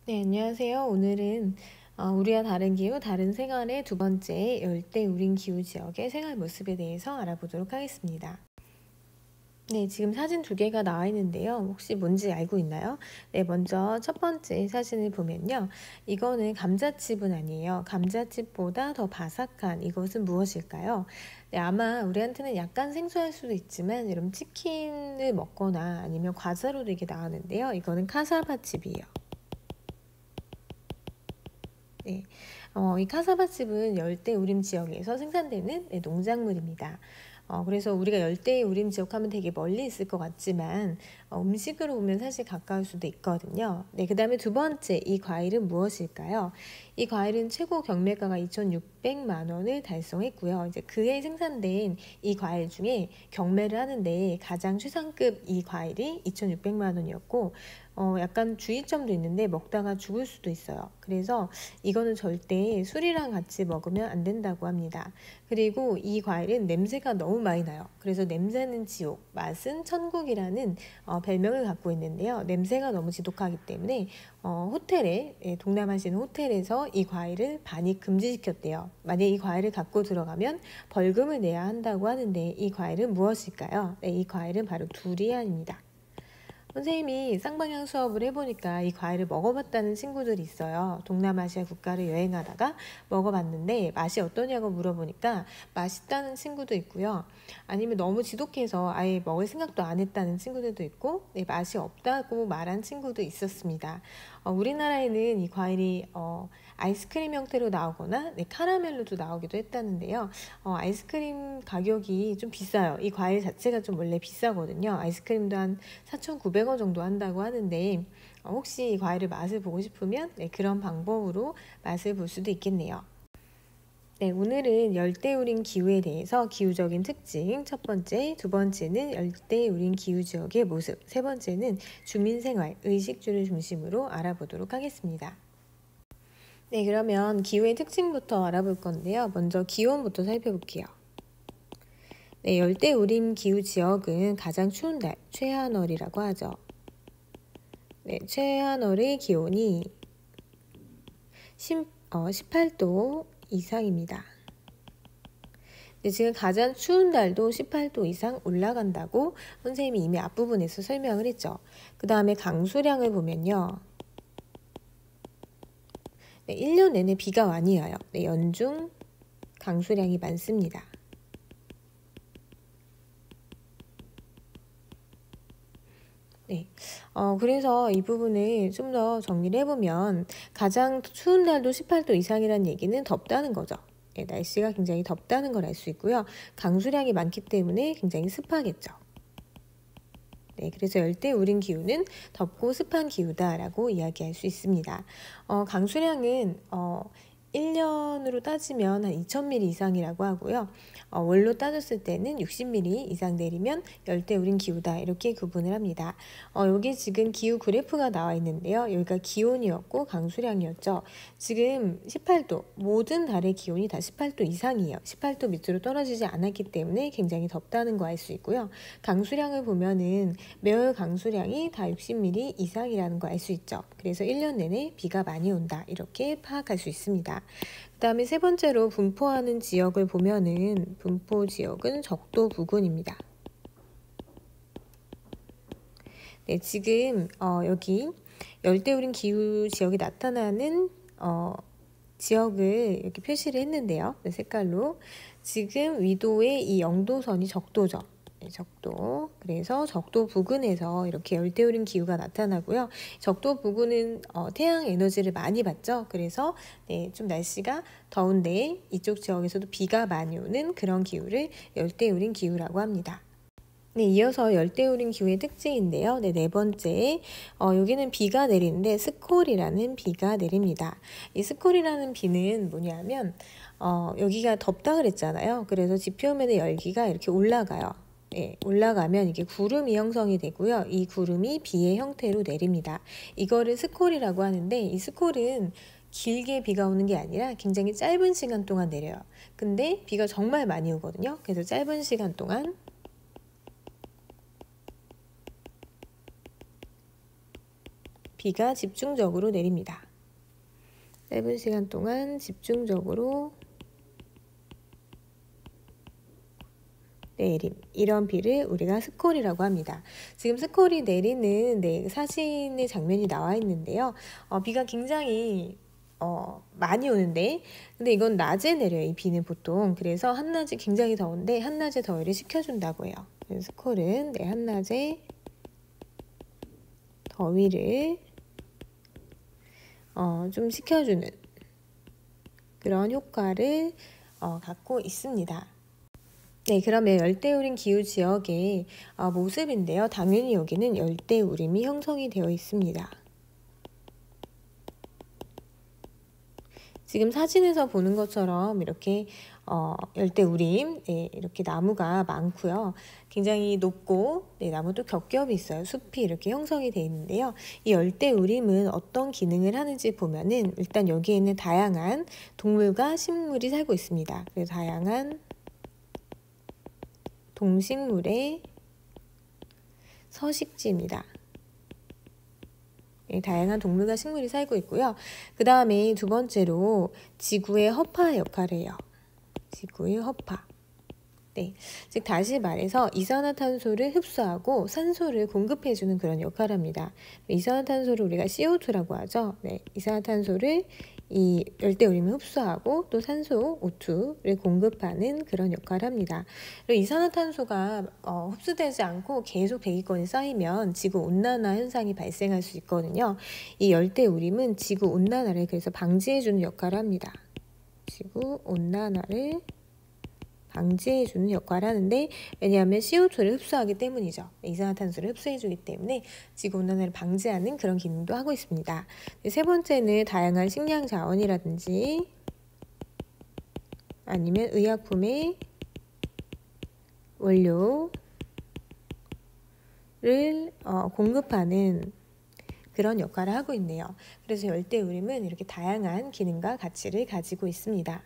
네, 안녕하세요. 오늘은 우리와 다른 기후, 다른 생활의 두 번째 열대우림 기후 지역의 생활 모습에 대해서 알아보도록 하겠습니다. 네, 지금 사진 두 개가 나와 있는데요. 혹시 뭔지 알고 있나요? 네, 먼저 첫 번째 사진을 보면요. 이거는 감자칩은 아니에요. 감자칩보다 더 바삭한 이것은 무엇일까요? 네, 아마 우리한테는 약간 생소할 수도 있지만 여러분 치킨을 먹거나 아니면 과자로도 이게 나왔는데요. 이거는 카사바칩이에요. 네, 이 카사바칩은 열대우림 지역에서 생산되는 농작물입니다. 그래서 우리가 열대우림 지역 하면 되게 멀리 있을 것 같지만 음식으로 보면 사실 가까울 수도 있거든요. 네, 그 다음에 두 번째 이 과일은 무엇일까요? 이 과일은 최고 경매가가 2,600만 원을 달성했고요. 이제 그해 생산된 이 과일 중에 경매를 하는데 가장 최상급 이 과일이 2,600만 원이었고 약간 주의점도 있는데 먹다가 죽을 수도 있어요. 그래서 이거는 절대 술이랑 같이 먹으면 안 된다고 합니다. 그리고 이 과일은 냄새가 너무 많이 나요. 그래서 냄새는 지옥, 맛은 천국이라는 별명을 갖고 있는데요. 냄새가 너무 지독하기 때문에 호텔에 동남아시아 호텔에서 이 과일을 반입 금지시켰대요. 만약 이 과일을 갖고 들어가면 벌금을 내야 한다고 하는데 이 과일은 무엇일까요? 네, 이 과일은 바로 두리안입니다. 선생님이 쌍방향 수업을 해보니까 이 과일을 먹어봤다는 친구들이 있어요. 동남아시아 국가를 여행하다가 먹어봤는데 맛이 어떠냐고 물어보니까 맛있다는 친구도 있고요. 아니면 너무 지독해서 아예 먹을 생각도 안 했다는 친구들도 있고 네, 맛이 없다고 말한 친구도 있었습니다. 우리나라에는 이 과일이 아이스크림 형태로 나오거나 네, 카라멜로도 나오기도 했다는데요. 아이스크림 가격이 좀 비싸요. 이 과일 자체가 좀 원래 비싸거든요. 아이스크림도 한 4,900원 정도 한다고 하는데 혹시 이 과일의 맛을 보고 싶으면 네, 그런 방법으로 맛을 볼 수도 있겠네요. 네, 오늘은 열대우림 기후에 대해서 기후적인 특징 첫 번째, 두 번째는 열대우림 기후 지역의 모습, 세 번째는 주민생활, 의식주를 중심으로 알아보도록 하겠습니다. 네, 그러면 기후의 특징부터 알아볼 건데요. 먼저 기온부터 살펴볼게요. 네, 열대우림 기후 지역은 가장 추운 달, 최하월이라고 하죠. 네, 최하월의 기온이 18도 이상입니다. 네, 지금 가장 추운 달도 18도 이상 올라간다고 선생님이 이미 앞부분에서 설명을 했죠. 그 다음에 강수량을 보면요. 네, 1년 내내 비가 많이 와요. 네, 연중 강수량이 많습니다. 네, 그래서 이 부분을 좀 더 정리를 해보면 가장 추운 날도 18도 이상이라는 얘기는 덥다는 거죠. 네, 날씨가 굉장히 덥다는 걸 알 수 있고요. 강수량이 많기 때문에 굉장히 습하겠죠. 네, 그래서 열대우림 기후는 덥고 습한 기후다라고 이야기할 수 있습니다. 강수량은 1년으로 따지면 한 2,000mm 이상이라고 하고요. 월로 따졌을 때는 60mm 이상 내리면 열대우림 기후다 이렇게 구분을 합니다. 여기 지금 기후 그래프가 나와 있는데요. 여기가 기온이었고 강수량이었죠. 지금 18도, 모든 달의 기온이 다 18도 이상이에요. 18도 밑으로 떨어지지 않았기 때문에 굉장히 덥다는 거 알 수 있고요. 강수량을 보면은 매월 강수량이 다 60mm 이상이라는 거 알 수 있죠. 그래서 1년 내내 비가 많이 온다 이렇게 파악할 수 있습니다. 그 다음에 세 번째로 분포하는 지역을 보면은 분포 지역은 적도 부근입니다. 네, 지금 여기 열대우림 기후 지역이 나타나는 지역을 이렇게 표시를 했는데요. 네, 색깔로 지금 위도의 이 영도선이 적도죠. 네, 적도. 그래서 적도 부근에서 이렇게 열대우림 기후가 나타나고요. 적도 부근은 태양 에너지를 많이 받죠. 그래서 네, 좀 날씨가 더운데 이쪽 지역에서도 비가 많이 오는 그런 기후를 열대우림 기후라고 합니다. 네, 이어서 열대우림 기후의 특징인데요. 네, 네 번째, 여기는 비가 내리는데 스콜이라는 비가 내립니다. 이 스콜이라는 비는 뭐냐면 여기가 덥다 그랬잖아요. 그래서 지표면의 열기가 이렇게 올라가요. 네, 올라가면 이게 구름이 형성이 되고요. 이 구름이 비의 형태로 내립니다. 이거를 스콜이라고 하는데 이 스콜은 길게 비가 오는 게 아니라 굉장히 짧은 시간 동안 내려요. 근데 비가 정말 많이 오거든요. 그래서 짧은 시간 동안 비가 집중적으로 내립니다. 짧은 시간 동안 집중적으로 내림, 이런 비를 우리가 스콜이라고 합니다. 지금 스콜이 내리는 사진의 장면이 나와 있는데요. 비가 굉장히 많이 오는데, 근데 이건 낮에 내려요. 이 비는 보통. 그래서 한낮이 굉장히 더운데 한낮에 더위를 식혀준다고 해요. 스콜은 한낮에 더위를 좀 식혀주는 그런 효과를 갖고 있습니다. 네, 그러면 열대우림 기후 지역의 모습인데요. 당연히 여기는 열대우림이 형성이 되어 있습니다. 지금 사진에서 보는 것처럼 이렇게 열대우림, 이렇게 나무가 많고요. 굉장히 높고 나무도 겹겹이 있어요. 숲이 이렇게 형성이 되어 있는데요. 이 열대우림은 어떤 기능을 하는지 보면은 일단 여기에는 다양한 동물과 식물이 살고 있습니다. 그래서 다양한 동식물의 서식지입니다. 다양한 동물과 식물이 살고 있고요. 그 다음에 두 번째로 지구의 허파 역할을 해요. 지구의 허파. 즉 다시 말해서 이산화탄소를 흡수하고 산소를 공급해주는 그런 역할을 합니다. 이산화탄소를 우리가 CO2라고 하죠. 이산화탄소를 이 열대우림을 흡수하고 또 산소, O2를 공급하는 그런 역할을 합니다. 그리고 이산화탄소가 흡수되지 않고 계속 대기권이 쌓이면 지구온난화 현상이 발생할 수 있거든요. 이 열대우림은 지구온난화를 그래서 방지해주는 역할을 합니다. 지구온난화를 방지해주는 역할을 하는데, 왜냐하면 CO2를 흡수하기 때문이죠. 이산화탄소를 흡수해주기 때문에 지구온난화를 방지하는 그런 기능도 하고 있습니다. 세 번째는 다양한 식량 자원이라든지 아니면 의약품의 원료를 공급하는 그런 역할을 하고 있네요. 그래서 열대우림은 이렇게 다양한 기능과 가치를 가지고 있습니다.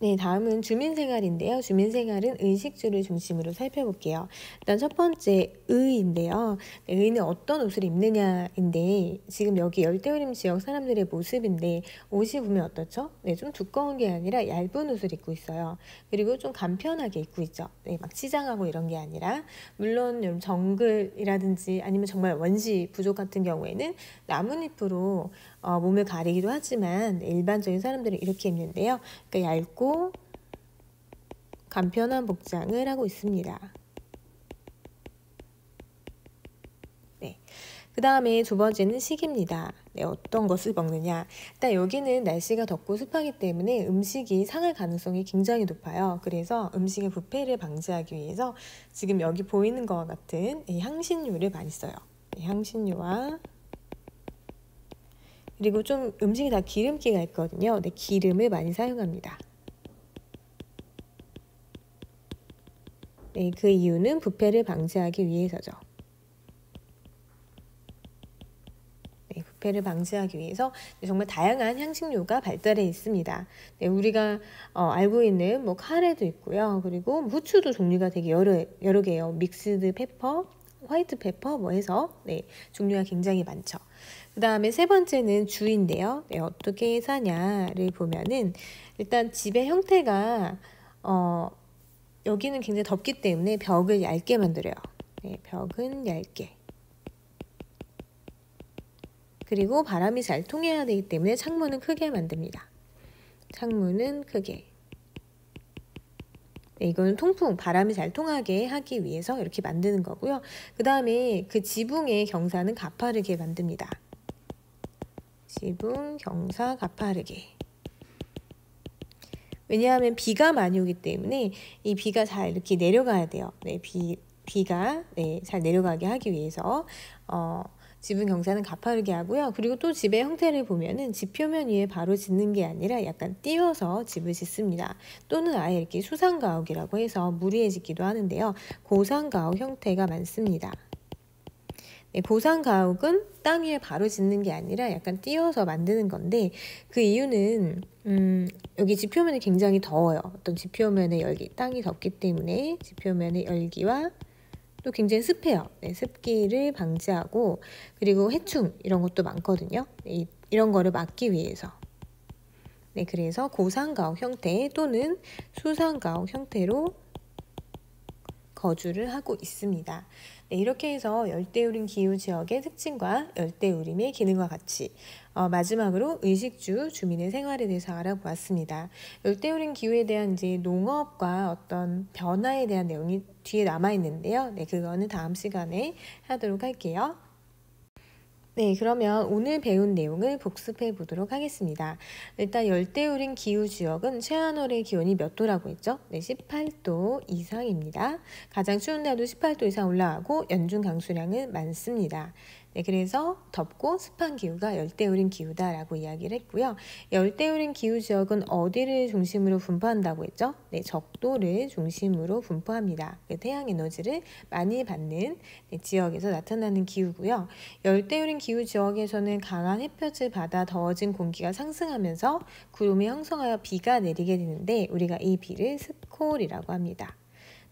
네, 다음은 주민생활인데요. 주민생활은 의식주를 중심으로 살펴볼게요. 일단 첫 번째 의인데요. 의는 어떤 옷을 입느냐인데, 지금 여기 열대우림 지역 사람들의 모습인데 옷이 보면 어떻죠? 좀 두꺼운 게 아니라 얇은 옷을 입고 있어요. 그리고 좀 간편하게 입고 있죠. 막 치장하고 이런 게 아니라, 물론 정글이라든지 아니면 정말 원시 부족 같은 경우에는 나뭇잎으로 몸을 가리기도 하지만 일반적인 사람들은 이렇게 입는데요. 그러니까 얇고 간편한 복장을 하고 있습니다. 그 다음에 두 번째는 식입니다. 어떤 것을 먹느냐. 일단 여기는 날씨가 덥고 습하기 때문에 음식이 상할 가능성이 굉장히 높아요. 그래서 음식의 부패를 방지하기 위해서 지금 여기 보이는 것과 같은 향신료를 많이 써요. 향신료와 그리고 좀 음식이 다 기름기가 있거든요. 기름을 많이 사용합니다. 그 이유는 부패를 방지하기 위해서죠. 부패를 방지하기 위해서 정말 다양한 향신료가 발달해 있습니다. 우리가 알고 있는 카레도 있고요. 그리고 후추도 종류가 되게 여러 개예요. 믹스드 페퍼, 화이트 페퍼 해서 종류가 굉장히 많죠. 그 다음에 세 번째는 주인데요. 어떻게 사냐를 보면은 일단 집의 형태가 여기는 굉장히 덥기 때문에 벽을 얇게 만들어요. 벽은 얇게. 그리고 바람이 잘 통해야 되기 때문에 창문은 크게 만듭니다. 창문은 크게. 이거는 통풍, 바람이 잘 통하게 하기 위해서 이렇게 만드는 거고요. 그 다음에 그 지붕의 경사는 가파르게 만듭니다. 지붕, 경사, 가파르게. 왜냐하면 비가 많이 오기 때문에 이 비가 잘 이렇게 내려가야 돼요. 비가 잘 내려가게 하기 위해서 지붕 경사는 가파르게 하고요. 그리고 또 집의 형태를 보면은 집 표면 위에 바로 짓는 게 아니라 약간 띄워서 집을 짓습니다. 또는 아예 이렇게 수상가옥이라고 해서 무리에 짓기도 하는데요. 고상가옥 형태가 많습니다. 보상가옥은 땅 위에 바로 짓는 게 아니라 약간 띄워서 만드는 건데, 그 이유는 여기 지표면이 굉장히 더워요. 어떤 지표면의 열기, 땅이 덥기 때문에 지표면의 열기와 또 굉장히 습해요. 네, 습기를 방지하고 그리고 해충 이런 것도 많거든요. 네, 이런 거를 막기 위해서. 네, 그래서 고산가옥 형태 또는 수산가옥 형태로 거주를 하고 있습니다. 네, 이렇게 해서 열대우림 기후 지역의 특징과 열대우림의 기능과 같이 마지막으로 의식주 주민의 생활에 대해서 알아보았습니다. 열대우림 기후에 대한 이제 농업과 어떤 변화에 대한 내용이 뒤에 남아 있는데요. 네, 그거는 다음 시간에 하도록 할게요. 네, 그러면 오늘 배운 내용을 복습해 보도록 하겠습니다. 일단 열대우림 기후 지역은 최하늘의 기온이 몇 도라고 했죠? 네, 18도 이상입니다. 가장 추운 날도 18도 이상 올라가고 연중 강수량은 많습니다. 네, 그래서 덥고 습한 기후가 열대우림 기후다라고 이야기를 했고요. 열대우림 기후 지역은 어디를 중심으로 분포한다고 했죠? 네, 적도를 중심으로 분포합니다. 태양 에너지를 많이 받는 지역에서 나타나는 기후고요. 열대우림 기후 지역에서는 강한 햇볕을 받아 더워진 공기가 상승하면서 구름이 형성하여 비가 내리게 되는데 우리가 이 비를 스콜이라고 합니다.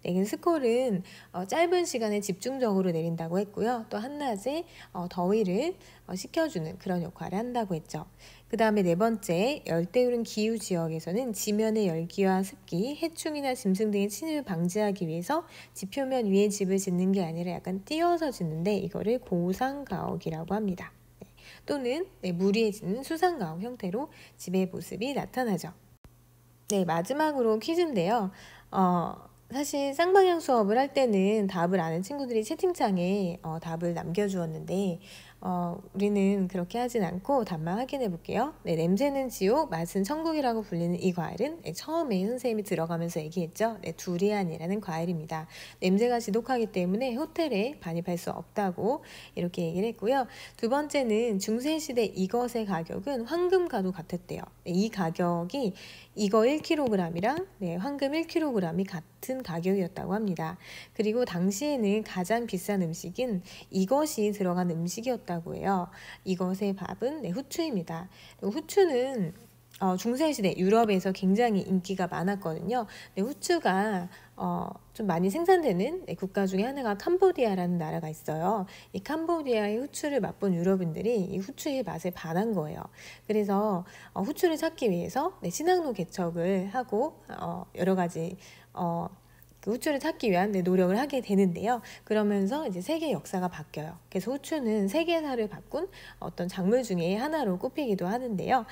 네, 스콜은 짧은 시간에 집중적으로 내린다고 했고요. 또 한낮에 더위를 식혀주는 그런 역할을 한다고 했죠. 그 다음에 네 번째, 열대우림 기후 지역에서는 지면의 열기와 습기, 해충이나 짐승 등의 침입을 방지하기 위해서 지표면 위에 집을 짓는 게 아니라 약간 띄어서 짓는데 이거를 고상가옥이라고 합니다. 네, 또는 물 위에 짓는 수상가옥 형태로 집의 모습이 나타나죠. 네, 마지막으로 퀴즈인데요. 사실 쌍방향 수업을 할 때는 답을 아는 친구들이 채팅창에 답을 남겨주었는데 우리는 그렇게 하진 않고 답만 확인해 볼게요. 네, 냄새는 지옥, 맛은 천국이라고 불리는 이 과일은 처음에 선생님이 들어가면서 얘기했죠. 네, 두리안이라는 과일입니다. 냄새가 지독하기 때문에 호텔에 반입할 수 없다고 이렇게 얘기를 했고요. 두 번째는 중세시대 이것의 가격은 황금과도 같았대요. 네, 이 가격이 이거 1kg이랑 황금 1kg이 같은 가격이었다고 합니다. 그리고 당시에는 가장 비싼 음식인 이것이 들어간 음식이었다고 해요. 이것의 밥은 후추입니다. 후추는 중세시대 유럽에서 굉장히 인기가 많았거든요. 후추가 좀 많이 생산되는 국가 중에 하나가 캄보디아라는 나라가 있어요. 이 캄보디아의 후추를 맛본 유럽인들이 이 후추의 맛에 반한 거예요. 그래서 후추를 찾기 위해서 신항로 개척을 하고 여러 가지 그 후추를 찾기 위한 노력을 하게 되는데요. 그러면서 이제 세계 역사가 바뀌어요. 그래서 후추는 세계사를 바꾼 어떤 작물 중에 하나로 꼽히기도 하는데요.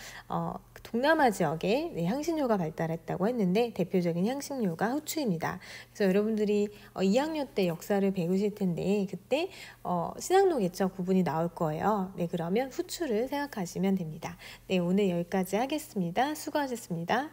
동남아 지역에 향신료가 발달했다고 했는데 대표적인 향신료가 후추입니다. 그래서 여러분들이 2학년 때 역사를 배우실 텐데 그때 신항로 개척 부분이 나올 거예요. 네, 그러면 후추를 생각하시면 됩니다. 네, 오늘 여기까지 하겠습니다. 수고하셨습니다.